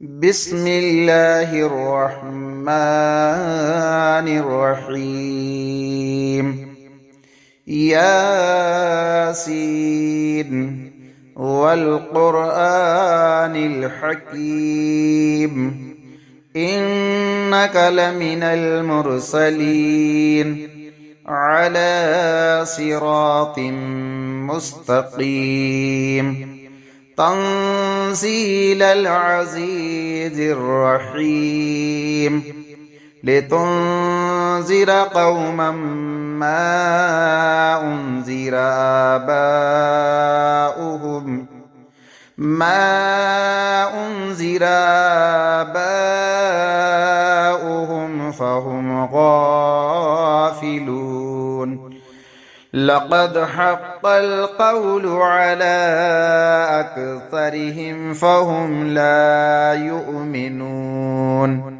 بسم الله الرحمن الرحيم ياسين والقرآن الحكيم إنك لمن المرسلين على صراط مستقيم تنزيل العزيز الرحيم لتنذر قوما ما أنذر آباؤهم فهم غافلون لقد حق القول على أكثرهم فهم لا يؤمنون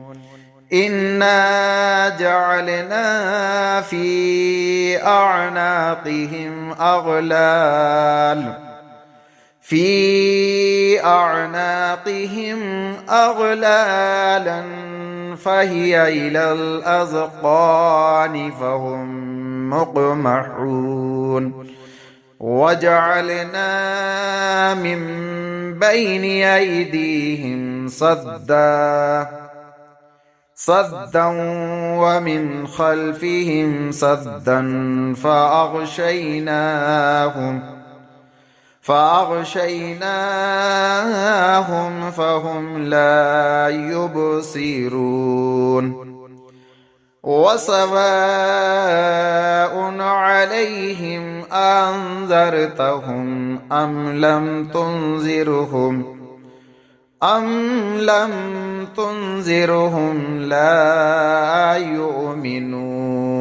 إنا جعلنا في أعناقهم أغلالا فهي إلى الأذقان فهم مقمحون وجعلنا من بين أيديهم صدا ومن خلفهم صدا فأغشيناهم فهم لا يبصرون وسواء عليهم أنذرتهم أم لم تنذرهم لا يؤمنون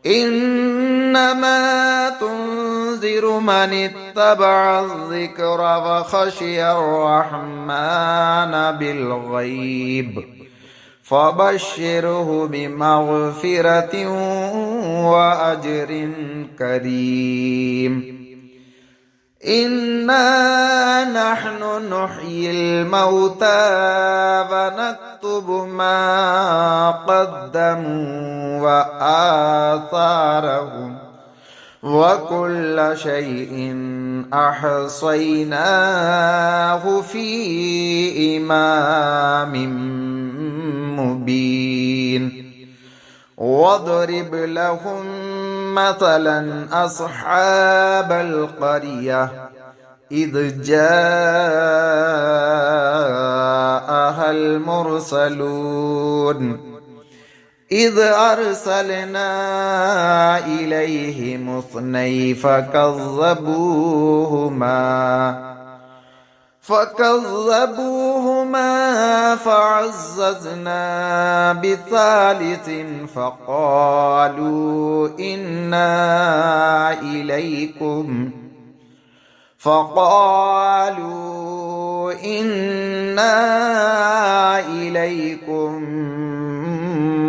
إنما تنذر من اتبع الذكر وخشي الرحمن بالغيب فبشره بمغفرة وأجر كريم إنا نحن نحيي الموتى ونكتب ما قدموا وآثارهم وكل شيء أحصيناه في إمام مبين واضرب لهم مثلا أصحاب القرية إذ جاءها المرسلون إذ أرسلنا إليهم اثنين فكذبوهما فعززنا بثالث فقالوا إنا إليكم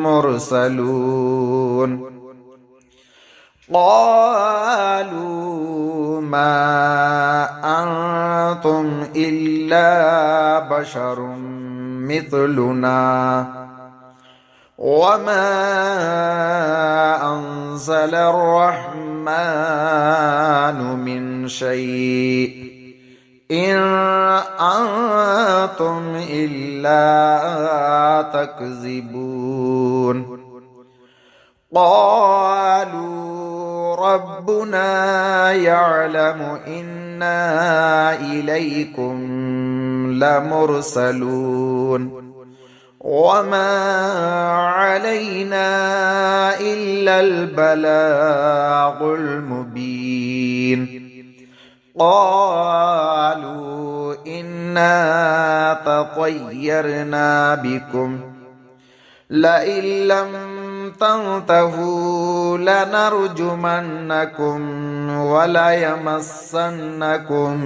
مرسلون قالوا ما أنتم إلا بشر مثلنا وما أنزل الرحمن من شيء إن أنتم إلا تكذبون قالوا ربنا يعلم إنا إليكم لمرسلون وما علينا إلا البلاغ المبين قالوا إنا تطيرنا بكم لئن لم تنتهوا لنرجمنكم وليمسنكم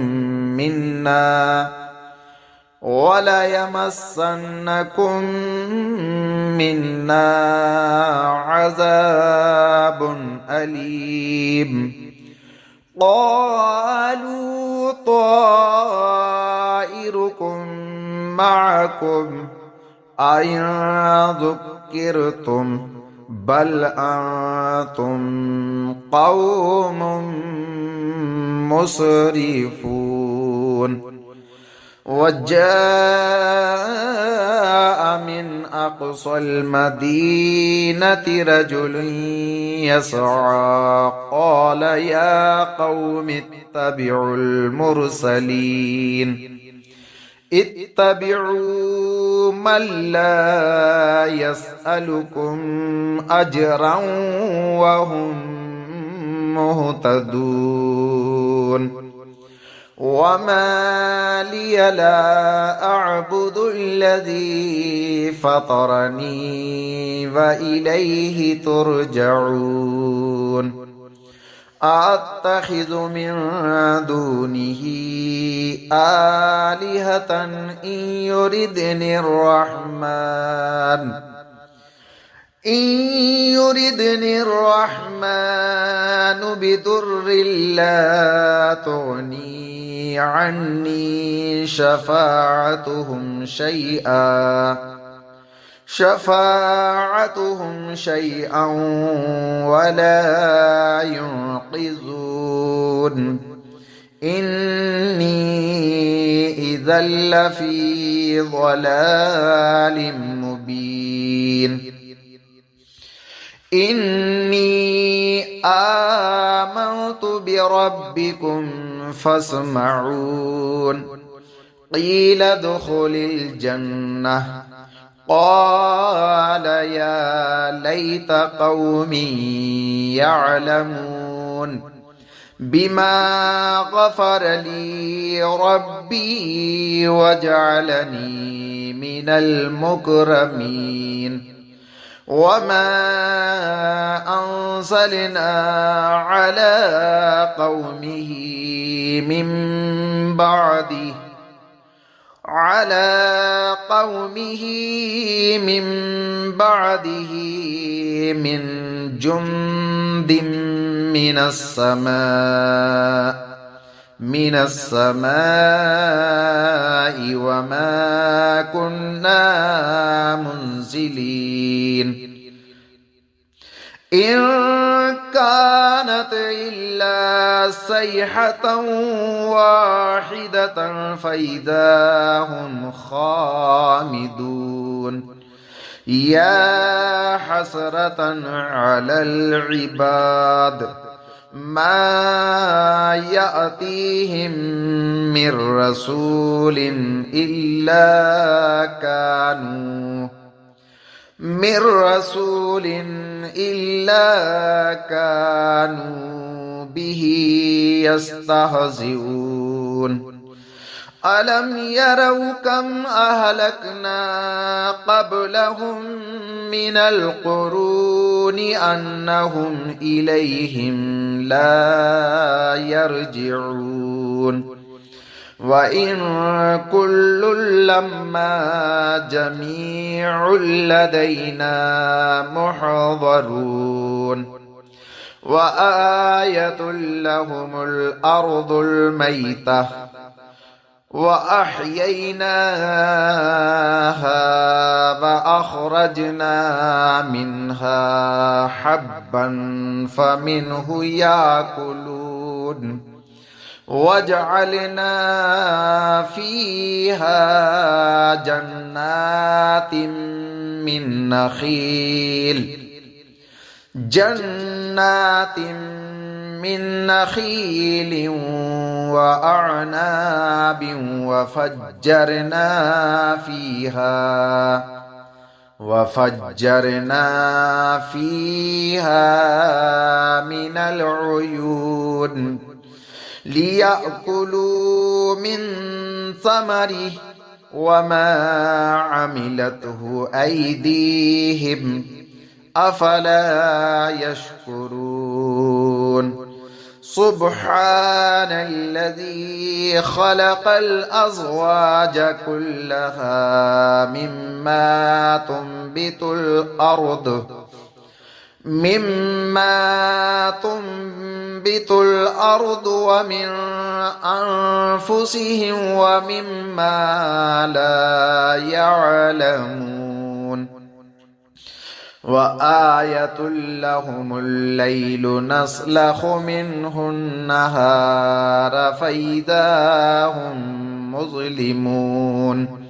منا عذاب أليم قالوا طائركم معكم أئن ذكرتم بل أنتم قوم مسرفون وجاء من أقصى المدينة رجل يسعى قال يا قوم اتبعوا المرسلين اتبعوا من لا يسألكم أجرا وهم مهتدون وما لي لا أعبد الذي فطرني وإليه ترجعون أتخذ من دونه آلهة إن يردني الرحمن بضر لا تغني عني شفاعتهم شيئا ولا ينقذون إني إذا لفي ضلال مبين إني آمنت بربكم فاسمعون قيل ادخل الجنة قال يا ليت قومي يعلمون بما غفر لي ربي وجعلني من المكرمين وما أنزلنا على قومه من بعده من جند من السماء وما كنا منزلين إن كانت إلا صيحة واحدة فإذا هم خامدون يا حسرة على العباد ما يأتيهم من رسول إلا كانوا به يستهزئون ألم يروا كم أهلكنا قبلهم من القرون أنهم إليهم لا يرجعون وإن كل لما جميع لدينا محضرون وآية لهم الأرض الميتة وأحييناها وأخرجنا منها حبا فمنه يأكلون وجعلنا فيها جنات من نخيل وأعناب وفجرنا فيها من العيون ليأكلوا من ثمره وما عملته أيديهم أفلا يشكرون سبحان الذي خلق الأزواج كلها مما تنبت الأرض مما تنبت الأرض ومن أنفسهم ومما لا يعلمون وآية لهم الليل نسلخ منه النهار فإذا هم مظلمون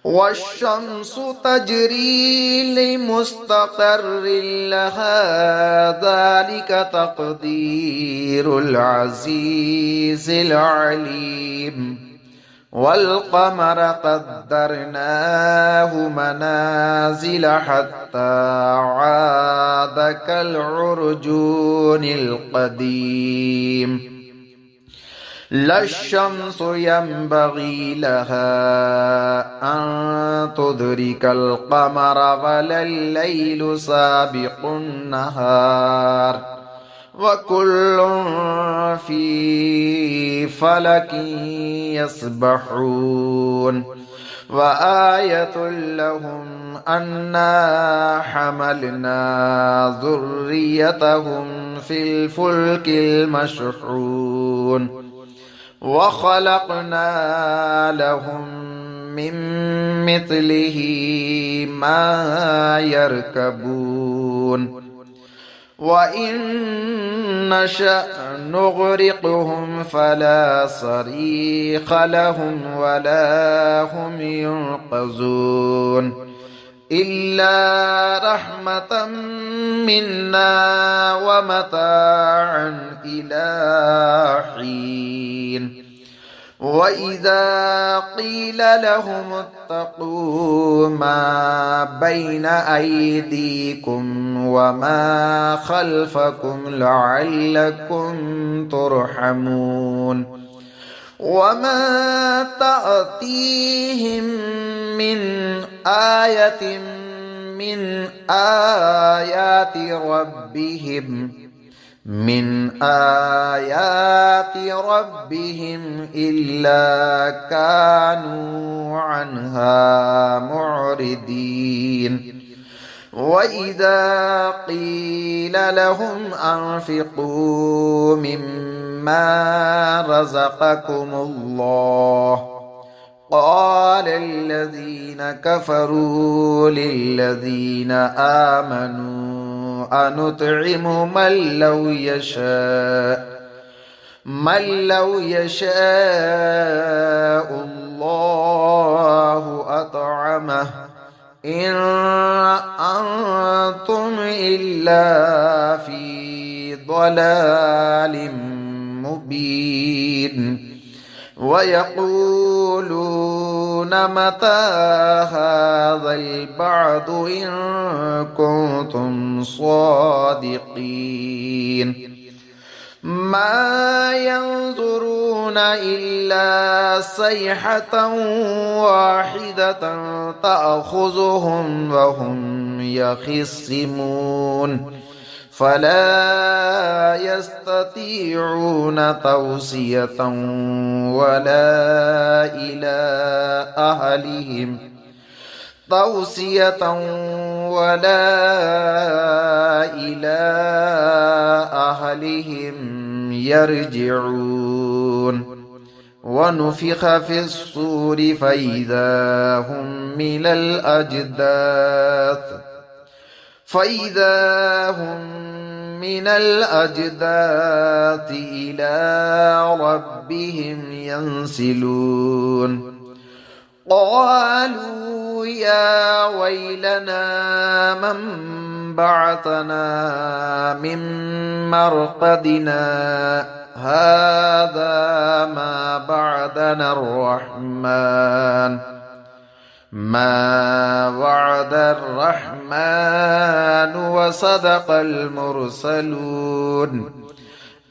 والشمس تجري لمستقر لها ذلك تقدير العزيز العليم والقمر قدرناه منازل حتى عاد كالعرجون القديم لا الشمس ينبغي لها أن تدرك القمر ولا الليل سابق النهار وكل في فلك يسبحون وآية لهم أنا حملنا ذريتهم في الفلك المشحون وخلقنا لهم من مثله ما يركبون وإن نشأ نغرقهم فلا صريخ لهم ولا هم ينقذون إلا رحمة منا ومتاعا إلى حين وإذا قيل لهم اتقوا ما بين أيديكم وما خلفكم لعلكم ترحمون وما تأتيهم من آية من آيات ربهم إلا كانوا عنها معرضين وإذا قيل لهم أنفقوا مما رزقكم الله قال الذين كفروا للذين آمنوا أنطعم من لو يشاء الله أطعمه إن أنتم إلا في ضلال مبين ويقولون متى هذا البعث إن كنتم صادقين ما ينظرون إلا صيحة واحدة تأخذهم وهم يخصمون فلا يستطيعون توصية ولا إلى أهلهم يرجعون ونفخ في الصور فإذا هم من الأجداث إلى ربهم ينسلون قالوا يا ويلنا من بعثنا من مرقدنا هذا ما وعد الرحمن وصدق المرسلون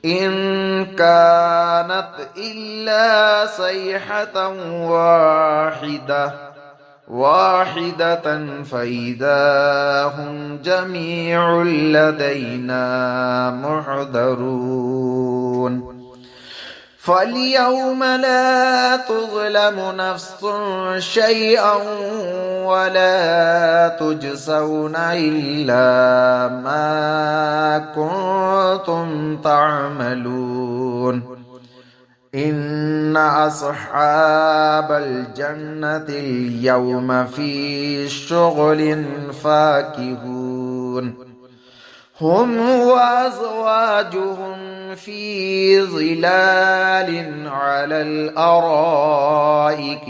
إن كانت إلا صيحة واحدة فإذا هم جميع لدينا محضرون فاليوم لا تظلم نفس شيئا ولا تجزون إلا ما كنتم تعملون إن أصحاب الجنة اليوم في شغل فاكهون هم وأزواجهم في ظلال على الأرائك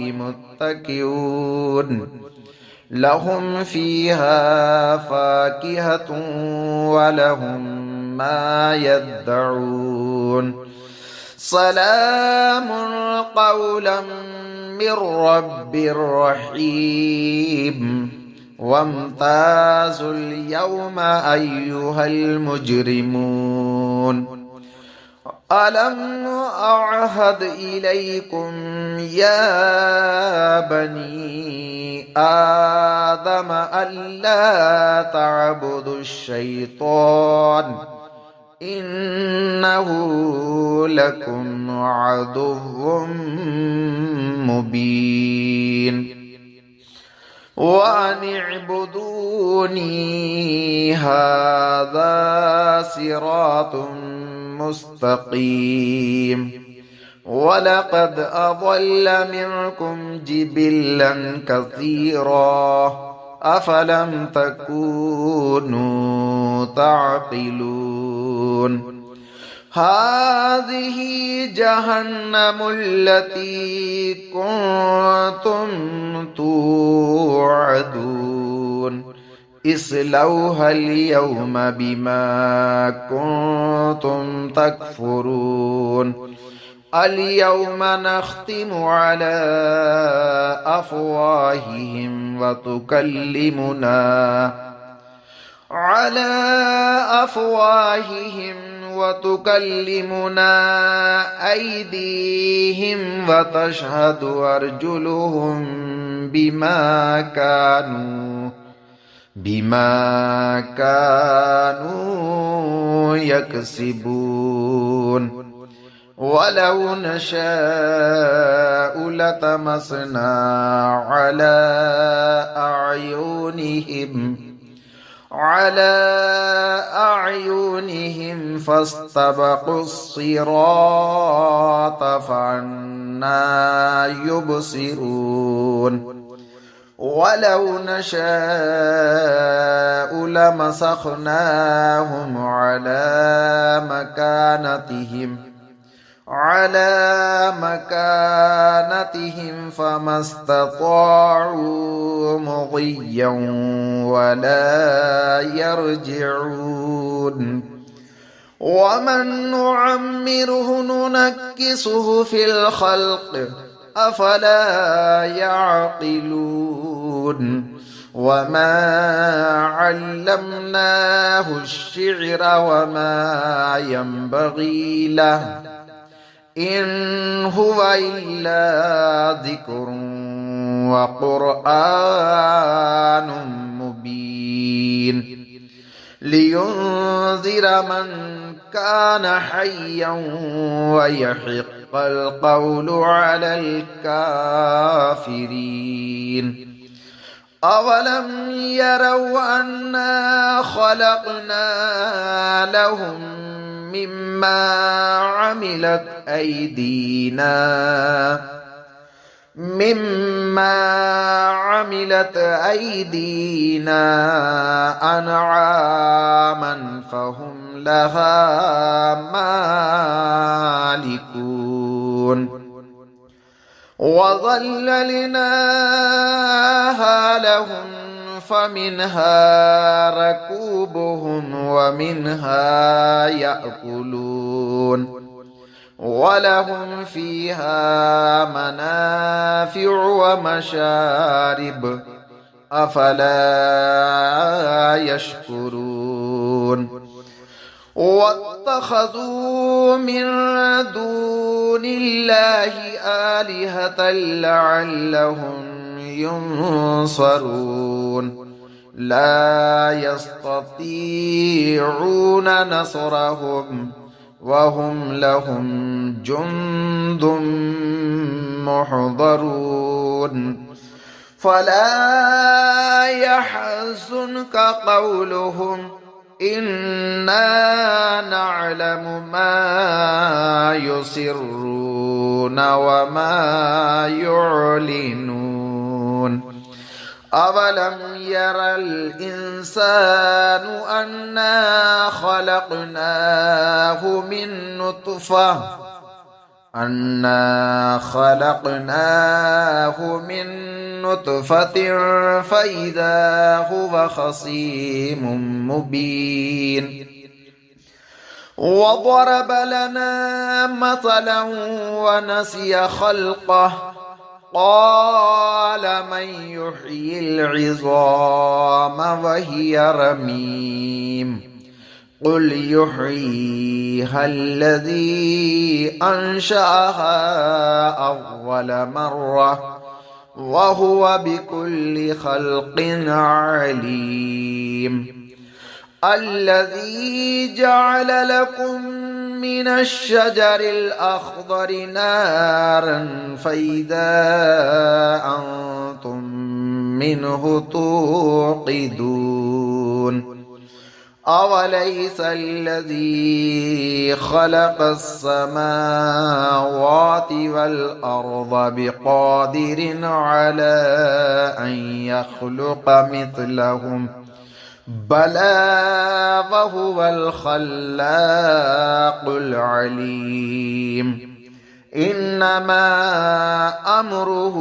متكئون لهم فيها فاكهة ولهم ما يدعون سلام قولا من رب رحيم وامتازوا اليوم أيها المجرمون ألم أعهد إليكم يا بني آدم ألا تعبدوا الشيطان إنه لكم عدو مبين وأن اعبدوني هذا صراط مستقيم ولقد أضل منكم جبلا كثيرا أفلم تكونوا تعقلون هذه جهنم التي كنتم توعدون اصلوها اليوم بما كنتم تكفرون اليوم نختم على أفواههم وتكلمنا أيديهم وتشهد أرجلهم بما كانوا يكسبون ولو نشاء لطمسنا على أعينهم فاستبقوا الصراط فأنى يبصرون ولو نشاء لمسخناهم على مكانتهم فما استطاعوا مضيا ولا يرجعون ومن نعمره ننكسه في الخلق أفلا يعقلون وما علمناه الشعر وما ينبغي له إن هو إلا ذكر وقرآن مبين لينذر من كان حيا ويحق القول على الكافرين أولم يروا أنا خلقنا لهم مما عملت أيدينا أنعاما فهم لها مالكون وظللناها لهم فمنها ركوبهم ومنها يأكلون ولهم فيها منافع ومشارب أفلا يشكرون واتخذوا من دون الله آلهة لعلهم ينصرون لا يستطيعون نصرهم وهم لهم جند محضرون فلا يحزنك قولهم إنا نعلم ما يسرون وما يعلنون أولم ير الإنسان أنا خلقناه من نطفة فإذا هو خصيم مبين وضرب لنا مثلا ونسي خلقه قال من يحيي العظام وهي رميم قل يحييها الذي أنشأها أول مرة وهو بكل خلق عليم الذي جعل لكم من الشجر الأخضر نارا فإذا أنتم منه توقدون أوليس الذي خلق السماوات والأرض بقادر على أن يخلق مثلهم بلى وهو الخلاق العليم إنما أمره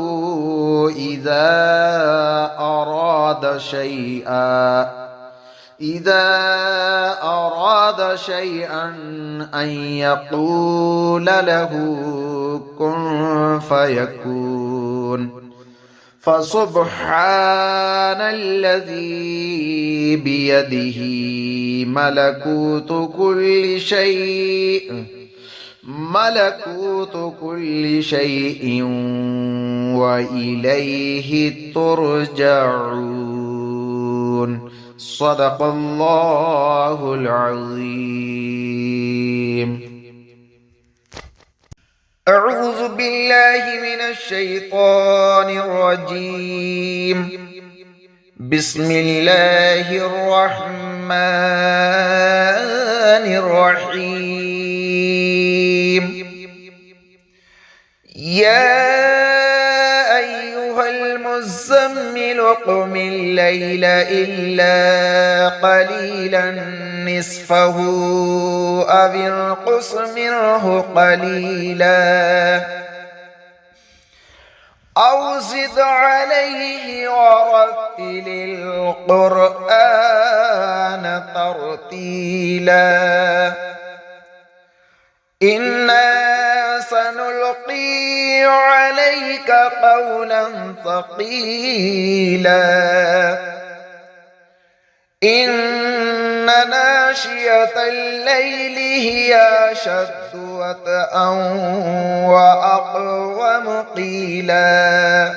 إذا أراد شيئا أن يقول له كن فيكون فسبحان الذي بيده ملكوت كل شيء وإليه ترجعون صدق الله العظيم. أعوذ بالله من الشيطان الرجيم. بسم الله الرحمن الرحيم. يا أيها المزمل قم الليل إلا قليلا نصفه أو انقص منه قليلا أو زد عليه ورتل القرآن ترتيلا إنا سنلقي عليك قولا ثقيلا إن ناشئة الليل هي أشد وطئا وأقوم قيلا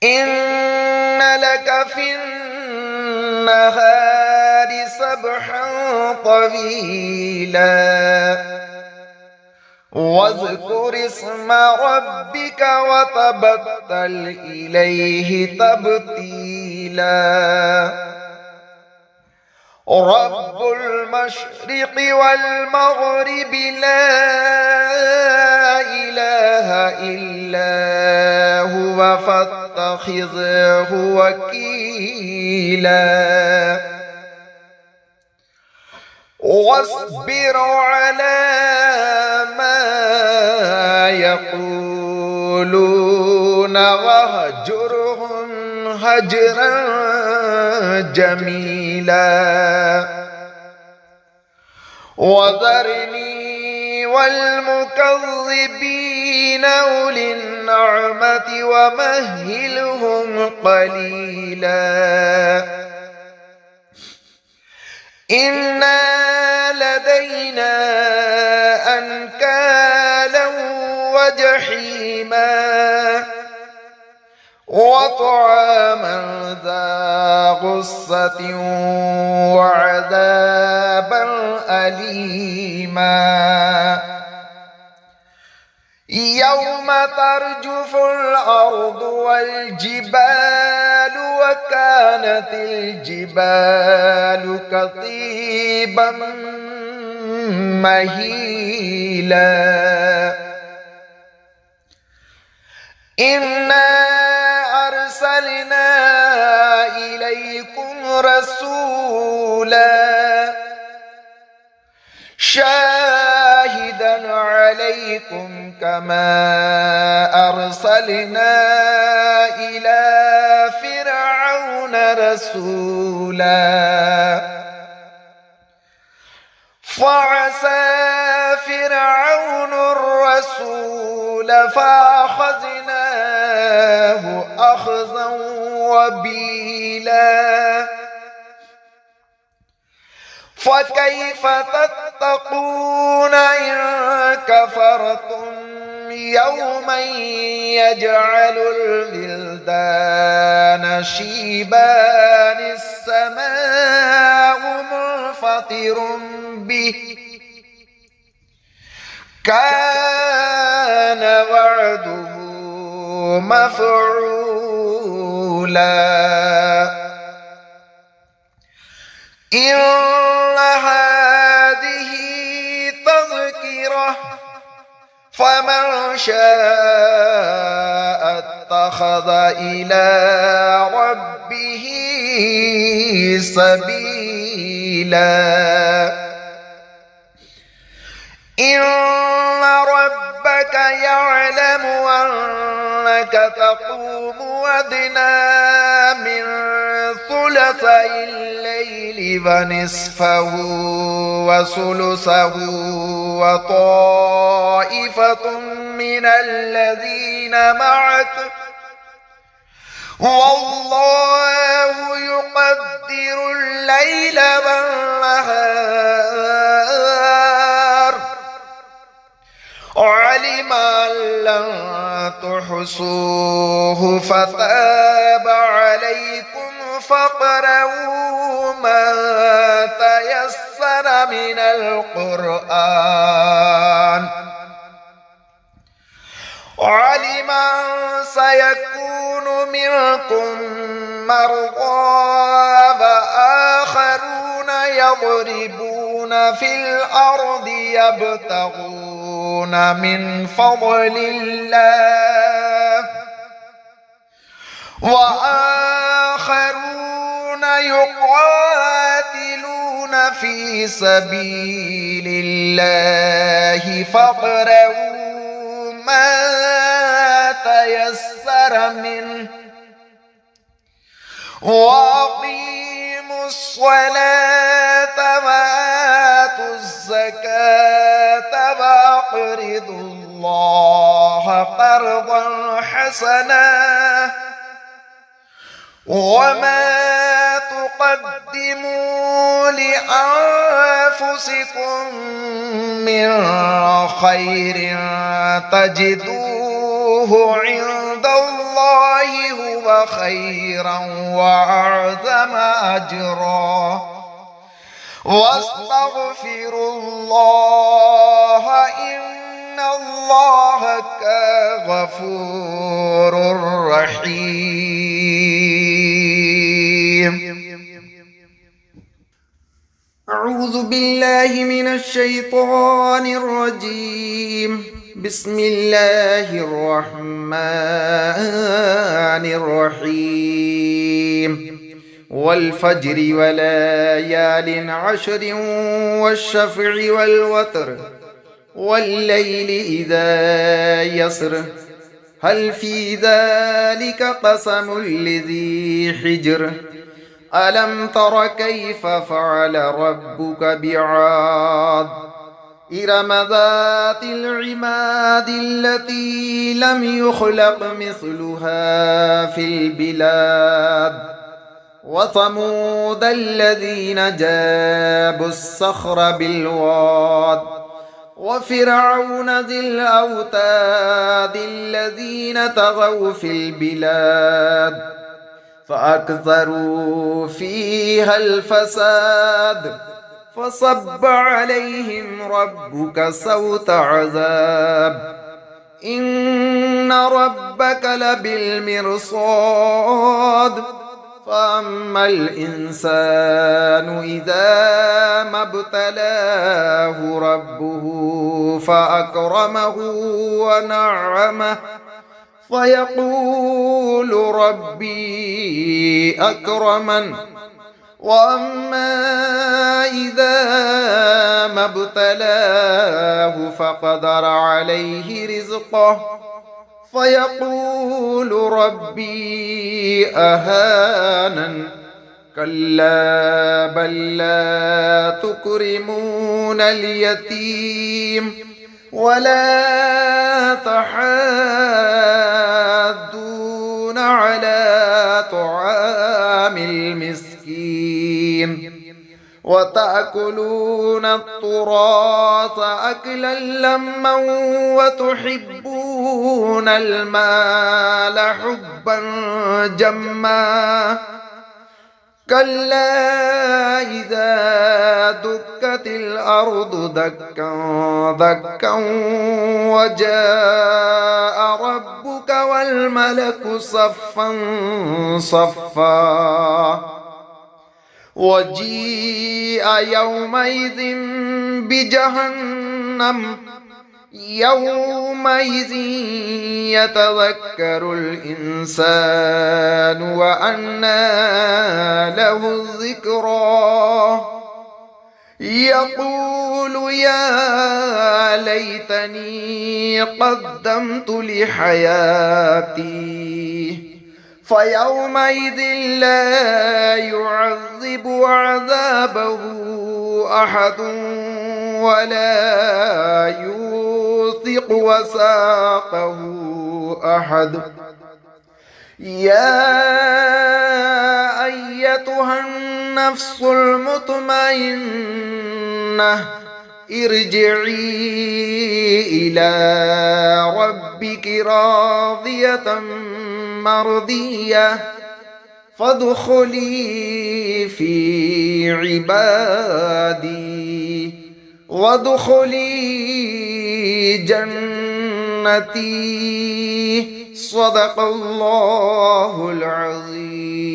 إن لك في النهار سبحا طويلا واذكر اسم ربك وتبتل إليه تبتيلا رب المشرق والمغرب لا إله إلا هو فاتخذه وكيلا واصبر على ما يقولون وهجرهم هجرا جميلا وذرني والمكذبين أولي النعمة ومهلهم قليلا إنا لدينا أنكالا وجحيما وطعاما ذا غصة وعذابا عذابا أليما يوم ترجف الأرض والجبال وكانت الجبال كثيبا مهيلا إنا أرسلنا إليكم رسولا شاهدا عليكم كما أرسلنا إلى فرعون رسولا فعصى فرعون الرسول فأخذناه أخذا وبيلا فكيف تتقون إن كفرتم يوما يجعل الولدان شيبان السماء منفطر به كان وعده مفعولا إن هذه تذكرة فمن شاء اتخذ إلى ربه سبيلا إن ربك يعلم أنك تقوم أدنى من ثلثي الليل ونصفه وثلثه وطائفة من الذين معك والله يقدر الليل والنهار علم أن لن تحصوه فتاب عليكم فاقرؤوا ما تيسر من القرآن علم أن سيكون منكم مرضى وآخرون يضربون في الأرض يبتغون من فضل الله وآخرون يقاتلون في سبيل الله فاقرؤوا ما تيسر منه وأقيموا الصلاة وآتوا الزكاة وأقرضوا الله قرضا حسنا وما تقدموا لأنفسكم من خير تجدوه عند الله هو خيرا وأعظم أجرا واستغفروا الله إن الله كان غفور رحيم. أعوذ بالله من الشيطان الرجيم. بسم الله الرحمن الرحيم. والفجر وليال عشر والشفع والوتر والليل إذا يسر هل في ذلك قسم لذي حجر ألم تر كيف فعل ربك بعاد إرم ذات العماد التي لم يخلق مثلها في البلاد وثمود الذين جابوا الصخر بالواد وفرعون ذي الأوتاد الذين طغوا في البلاد فأكثروا فيها الفساد فصب عليهم ربك سوط عذاب إن ربك لبالمرصاد فأما الإنسان إذا ما ابتلاه ربه فأكرمه ونعمه فيقول ربي أكرمن وأما إذا ما ابتلاه فقدر عليه رزقه فيقول ربي أهانن كلا بل لا تكرمون اليتيم ولا تحاضون على طعام المسكين وتأكلون التراث أكلا لما وتحبون المال حبا جما كلا إذا دكت الأرض دكا دكا وجاء ربك والملك صفا صفا وجيء يومئذ بجهنم يومئذ يتذكر الإنسان وأنى له الذكرى يقول يا ليتني قدمت لحياتي فيومئذ لا يعذب عذابه أحد ولا يوثق وثاقه أحد يا أيتها النفس المطمئنة ارجعي إلى ربك راضية مرضية فادخلي في عبادي وادخلي جنتي صدق الله العظيم.